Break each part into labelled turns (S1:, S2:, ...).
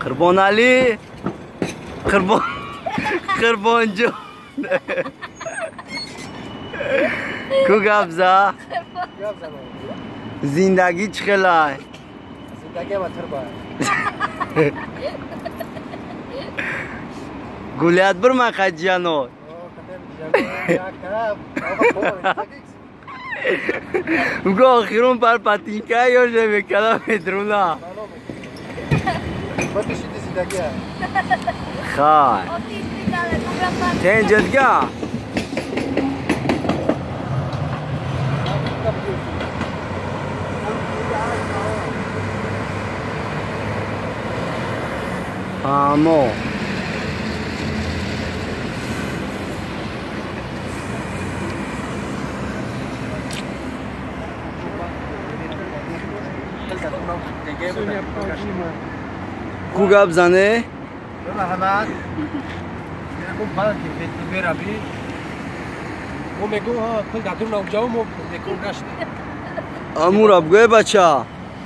S1: Qurbon Ali. Qurbonjon. Ku gabza. Zindagi chqelay.
S2: Zindagi matar ba.
S1: Gulyat bir maqajjano. Ugo akhirun par patinka yoje be kala medruna.
S2: Batishidi zindagi.
S1: Khay. Ten jadga. Amo. Ku gabzane?
S2: Rahmat. Kom para que ver abi. O mego ha kul dadur na ujao mo dekon gash.
S1: Amura bgoe bacha.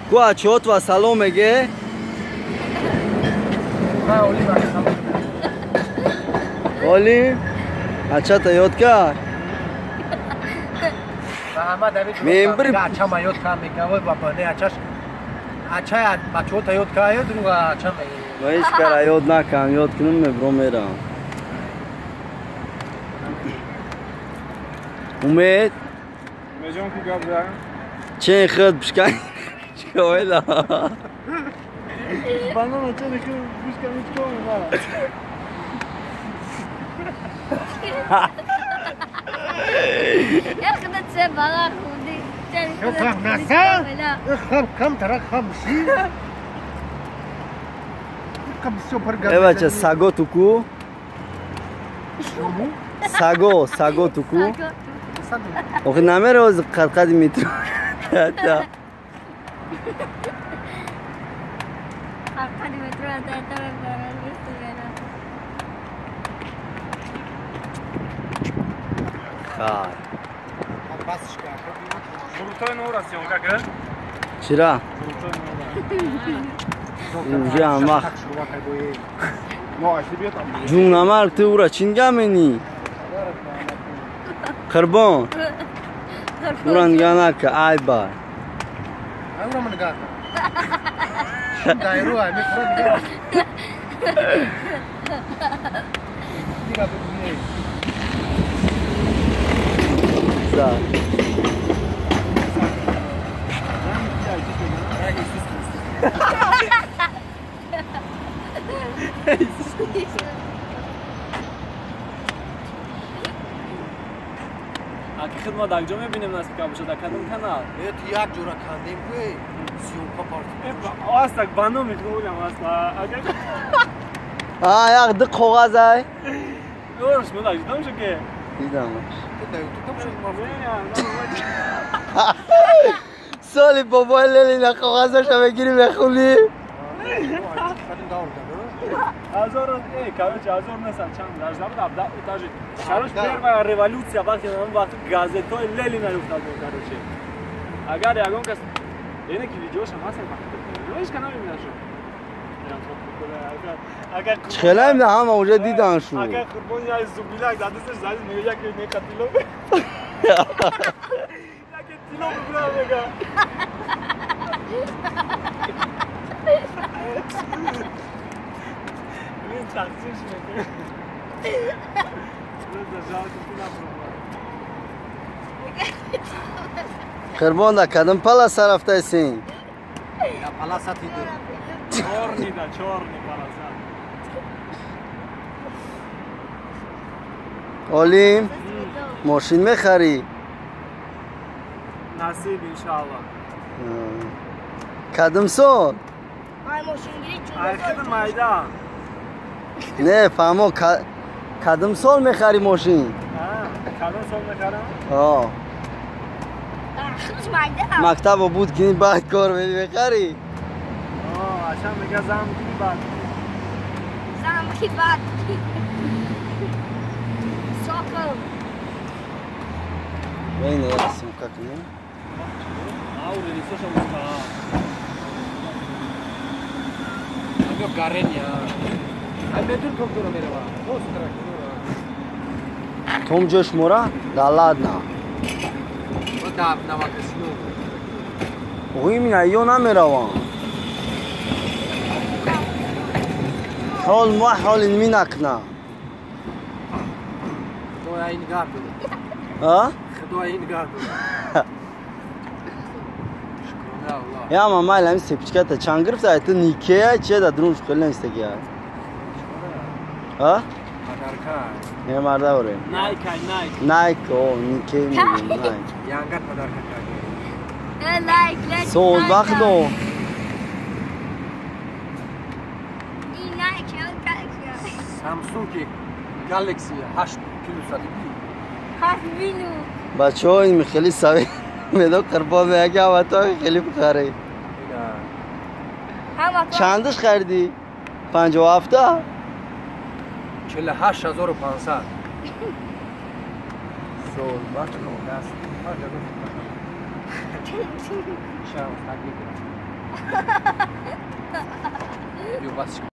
S1: Ku achot va salom mege?
S2: Ha oli ba salom.
S1: Oli? Acha ta yod kar.
S2: Rahmat abi.
S1: Membri
S2: acha ma yod ka mega baba ne achash. Acha ya bacho ta yod ka yo druga acha me.
S1: Vaish kar yod nakam yod kinum me bromera. Umed?
S3: Mejon ku gabza.
S1: Chen khad bishkan. Chkoela.
S3: Bana ne çene ku bishkan chkoela.
S4: Ya kadar sen bana khudi.
S2: Kam tarak khamsi. Kam super gabza.
S1: E bacha sago tuku. Sago tuku. Oxe namere oz qarqadi metro. Hatta.
S4: Qarqadi metro hatta
S1: Khay.
S2: Basishka.
S3: Zurtoy nora syomka ka?
S1: Chira? Уже амах.
S3: No, ashli tam.
S1: Jun namar tu ura chingameni. Qurbon. Uran ganaka ayba.
S2: Agora man gata. Dairu ai me fora de. Diga tu ni.
S1: Sa.
S3: Aki khidmat akja mebinem nasib kabusha da kadam kanal.
S2: Et yak jora khandim ku. Syomka part.
S3: Astak bano mitgulem asla. Agar
S1: Ayaq di qog'oz ay.
S3: Yo'q, shuni ajdam shuke.
S1: Didam.
S2: Tu tam shu ma.
S1: Soli baba lelina qog'ozasha بگیری بخونی.
S2: Kadın da orada.
S3: Azor, короче, azor nesan chand dajlam da abda utaji. Короче, первая революция вaqti нам вaqt gazeтой Ленина уфтад, короче. Agar yagon kas ene ki videosh ham asal vaqt. Yo'q kanal میذاشم. Agar
S1: چخلایم نه هم اونجا دیدن شو.
S3: Agar qurbon ya zubilak dadisir zali meya ke ne katilo. Ya ke tilo bula mega. Ben taksir şimdi. Burada жалко kula
S1: Qurbon da kadın pala saraftaysin.
S2: Ya palasat idi.
S3: Чёрный полоса.
S1: Olim, ماشین میخری؟
S3: نصیب انشالله.
S1: کدوم سال؟
S4: Ay moşingiri
S3: آخر مایدا.
S1: نه فهمو کدوم سال میخری ماشین؟
S3: کدوم سال میخرم؟
S1: آه
S4: Kız mayda.
S1: مکتب بود که بعد کار میخری؟
S3: عشان میگه زم کی بعد.
S4: Zam ki bad. Sokol.
S1: Bine, ясно как не.
S3: Ауре, не слышал музыка.
S2: Avio Garenia. Hai medun doktor mereva. Post traktor.
S1: Tom Josh Mora? Da ladna.
S2: Da navakasino.
S1: Ой, меня io نمیروم. حال ما حال می نکنه.
S2: خدای این گارد.
S1: ها؟
S2: خدای این گارد. شکر الله.
S1: یا ما مال هم سپچکت چند گرفت ایت نیکه چه دادرونش خیلی نستگی. ها؟
S2: Padarka.
S1: نه مردا وره. نایک او نیکه میگیم نایک.
S2: Yangar padarka kadi.
S4: Like.
S1: Soğuz bakdo.
S2: Samsung Galaxy 8 kilo sadiki.
S4: حسبینو
S1: بچه ها این خیلی سوی میدو قربا میگه و تو خیلی بخره.
S2: Ina
S4: هم
S1: چندش خریدی؟ 57
S2: 48500.
S1: Soğuz bakdo.
S2: Das. Şans takip. Yo bas.